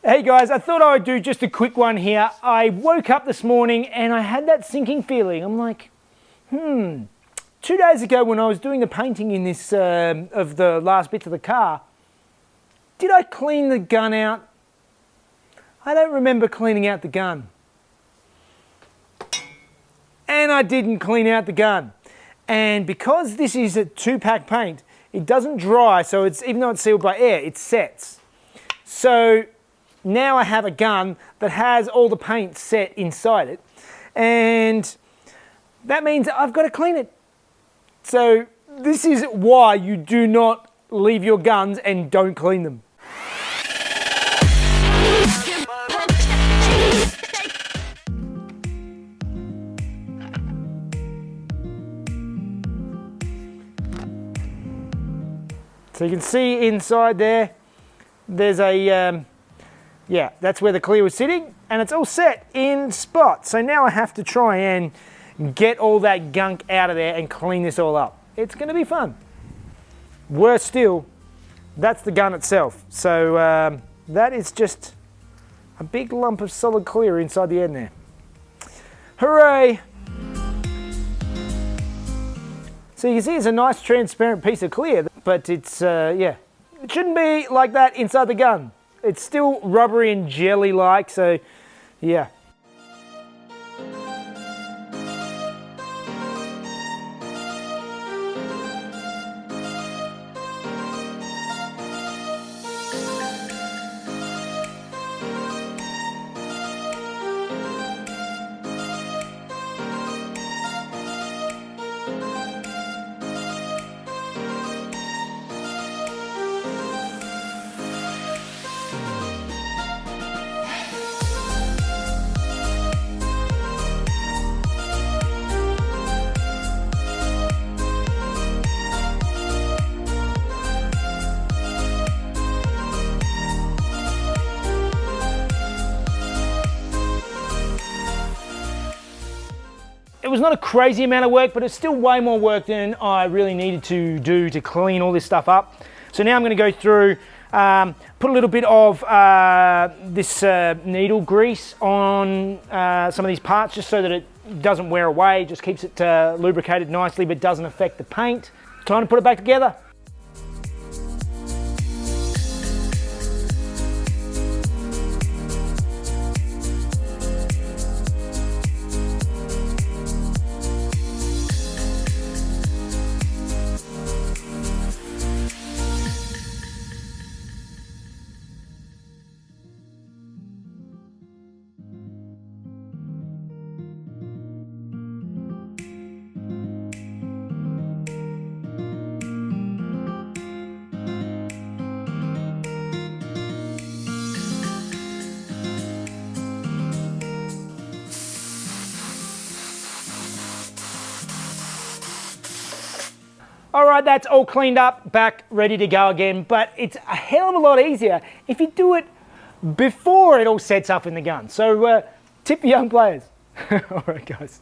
Hey guys, I thought I would do just a quick one here. I woke up this morning and I had that sinking feeling. I'm like, 2 days ago when I was doing the painting in this, of the last bits of the car, did I clean the gun out? I don't remember cleaning out the gun. And I didn't clean out the gun. And because this is a 2-pack paint, it doesn't dry, so it's, even though it's sealed by air, it sets. So now I have a gun that has all the paint set inside it, and that means I've got to clean it. So this is why you do not leave your guns and don't clean them. So you can see inside there, there's a, yeah, that's where the clear was sitting, and it's all set in spot. So now I have to try and get all that gunk out of there and clean this all up. It's going to be fun. Worse still, that's the gun itself. So that is just a big lump of solid clear inside the end there. Hooray! So you can see it's a nice transparent piece of clear, but it's, yeah, it shouldn't be like that inside the gun. It's still rubbery and jelly-like, so yeah. It was not a crazy amount of work, but it's still way more work than I really needed to do to clean all this stuff up. So now I'm going to go through, put a little bit of this needle grease on some of these parts just so that it doesn't wear away, just keeps it lubricated nicely but doesn't affect the paint. Time to put it back together. All right, that's all cleaned up, back, ready to go again, but it's a hell of a lot easier if you do it before it all sets up in the gun. So tip for young players. All right, guys.